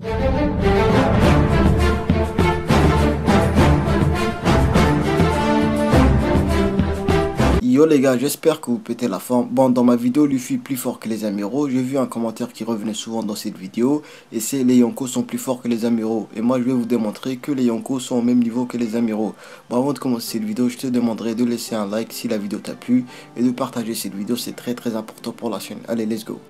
Yo les gars, j'espère que vous pétez la forme. Bon, dans ma vidéo Luffy plus fort que les amiraux, j'ai vu un commentaire qui revenait souvent dans cette vidéo, et c'est les Yonkos sont plus forts que les amiraux. Et moi je vais vous démontrer que les Yonkos sont au même niveau que les amiraux. Bon, avant de commencer cette vidéo, je te demanderai de laisser un like si la vidéo t'a plu, et de partager cette vidéo, c'est très important pour la chaîne. Allez, let's go.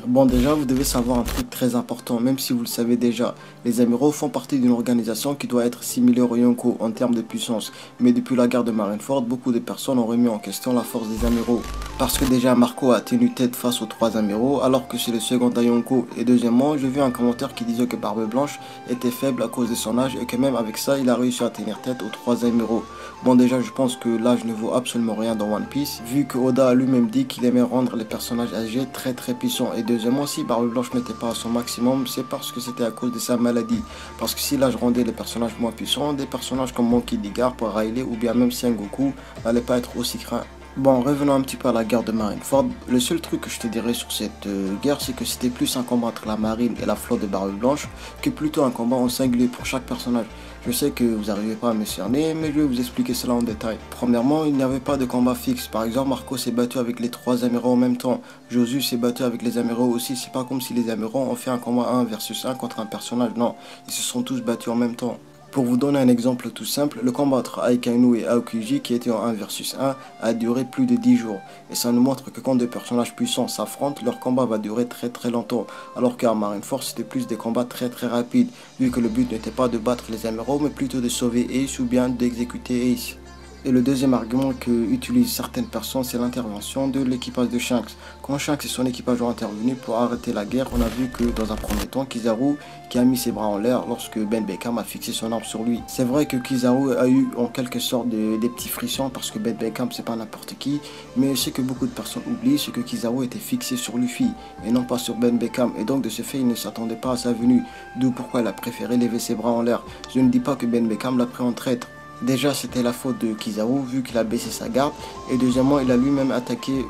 Bon, déjà, vous devez savoir un truc très important, même si vous le savez déjà. Les amiraux font partie d'une organisation qui doit être similaire aux Yonko en termes de puissance. Mais depuis la guerre de Marineford, beaucoup de personnes ont remis en question la force des amiraux. Parce que déjà, Marco a tenu tête face aux trois amiraux, alors que c'est le second à Yonko. Et deuxièmement, j'ai vu un commentaire qui disait que Barbe Blanche était faible à cause de son âge et que même avec ça, il a réussi à tenir tête aux trois amiraux. Bon, déjà, je pense que l'âge ne vaut absolument rien dans One Piece, vu que Oda a lui-même dit qu'il aimait rendre les personnages âgés très puissants. Et deuxièmement, si Barbe Blanche n'était pas à son maximum, c'est parce que c'était à cause de sa maladie. Parce que si l'âge rendait les personnages moins puissants, des personnages comme Monkey D. Garp, Riley ou bien même Sengoku n'allaient pas être aussi craints. Bon, revenons un petit peu à la guerre de Marineford. Le seul truc que je te dirais sur cette guerre, c'est que c'était plus un combat entre la marine et la flotte de Barbe Blanche que plutôt un combat en singulier pour chaque personnage. Je sais que vous n'arrivez pas à me cerner, mais je vais vous expliquer cela en détail. Premièrement, il n'y avait pas de combat fixe. Par exemple, Marco s'est battu avec les trois amiraux en même temps. Josu s'est battu avec les amiraux aussi. C'est pas comme si les amiraux ont fait un combat 1 versus 1 contre un personnage. Non, ils se sont tous battus en même temps. Pour vous donner un exemple tout simple, le combat entre Akainu et Aokiji qui était en 1 versus 1 a duré plus de 10 jours. Et ça nous montre que quand deux personnages puissants s'affrontent, leur combat va durer très longtemps. Alors qu'à Marineford, c'était plus des combats très rapides, vu que le but n'était pas de battre les amiraux, mais plutôt de sauver Ace ou bien d'exécuter Ace. Et le deuxième argument que utilisent certaines personnes, c'est l'intervention de l'équipage de Shanks. Quand Shanks et son équipage ont intervenu pour arrêter la guerre, on a vu que dans un premier temps, Kizaru qui a mis ses bras en l'air lorsque Ben Beckman a fixé son arme sur lui. C'est vrai que Kizaru a eu en quelque sorte des petits frissons parce que Ben Beckman c'est pas n'importe qui, mais ce que beaucoup de personnes oublient, c'est que Kizaru était fixé sur Luffy et non pas sur Ben Beckman, et donc de ce fait il ne s'attendait pas à sa venue, d'où pourquoi il a préféré lever ses bras en l'air. Je ne dis pas que Ben Beckman l'a pris en traître. Déjà, c'était la faute de Kizaru vu qu'il a baissé sa garde. Et deuxièmement, il a lui-même attaqué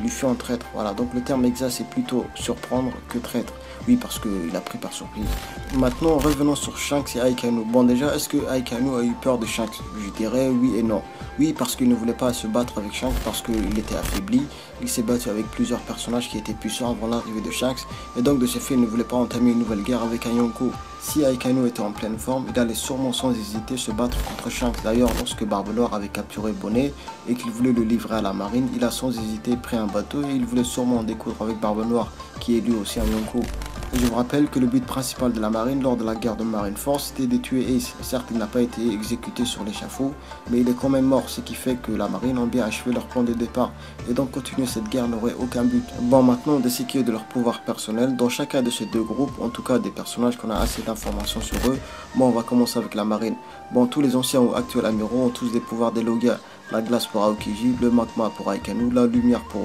Luffy en traître. Voilà, donc le terme exact, c'est plutôt surprendre que traître. Oui, parce qu'il a pris par surprise. Maintenant, revenons sur Shanks et Akainu. Bon, déjà, est-ce que Akainu a eu peur de Shanks? Je dirais oui et non. Oui, parce qu'il ne voulait pas se battre avec Shanks parce qu'il était affaibli. Il s'est battu avec plusieurs personnages qui étaient puissants avant l'arrivée de Shanks. Et donc, de ce fait, il ne voulait pas entamer une nouvelle guerre avec un Yonko. Si Akainu était en pleine forme, il allait sûrement sans hésiter se battre contre Shanks. D'ailleurs, lorsque Barbe Noire avait capturé Bonnet et qu'il voulait le livrer à la marine, il a sans hésiter pris un bateau et il voulait sûrement en découdre avec Barbe Noire, qui est lui aussi un Yonko. Et je vous rappelle que le but principal de la marine lors de la guerre de Marineford, c'était de tuer Ace. Certes, il n'a pas été exécuté sur l'échafaud, mais il est quand même mort, ce qui fait que la marine a bien achevé leur plan de départ. Et donc continuer cette guerre n'aurait aucun but. Bon, maintenant, de ce qui est de leur pouvoir personnel, dans chacun de ces deux groupes, en tout cas des personnages qu'on a assez d'informations sur eux, bon, on va commencer avec la marine. Bon, tous les anciens ou actuels amiraux ont tous des pouvoirs des Logia. La glace pour Aokiji, le magma pour Akainu, la lumière pour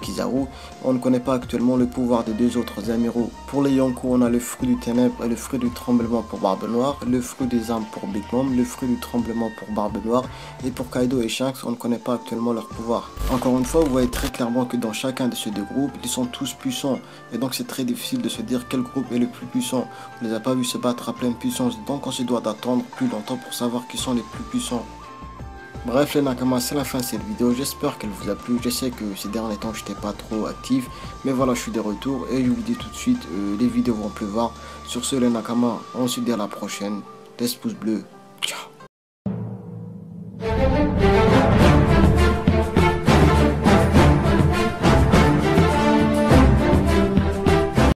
Kizaru. On ne connaît pas actuellement le pouvoir des deux autres amiraux. Pour les Yonko, on a le fruit du ténèbre et le fruit du tremblement pour Barbe Noire, le fruit des armes pour Big Mom, le fruit du tremblement pour Barbe Noire, et pour Kaido et Shanks, on ne connaît pas actuellement leur pouvoir. Encore une fois, vous voyez très clairement que dans chacun de ces deux groupes, ils sont tous puissants, et donc c'est très difficile de se dire quel groupe est le plus puissant. On ne les a pas vus se battre à pleine puissance, donc on se doit d'attendre plus longtemps pour savoir qui sont les plus puissants. Bref les Nakamas, c'est la fin de cette vidéo, j'espère qu'elle vous a plu. Je sais que ces derniers temps j'étais pas trop actif, mais voilà, je suis de retour et je vous dis tout de suite, les vidéos vont pleuvoir. Sur ce les Nakamas, on se dit à la prochaine, laisse pouce bleu.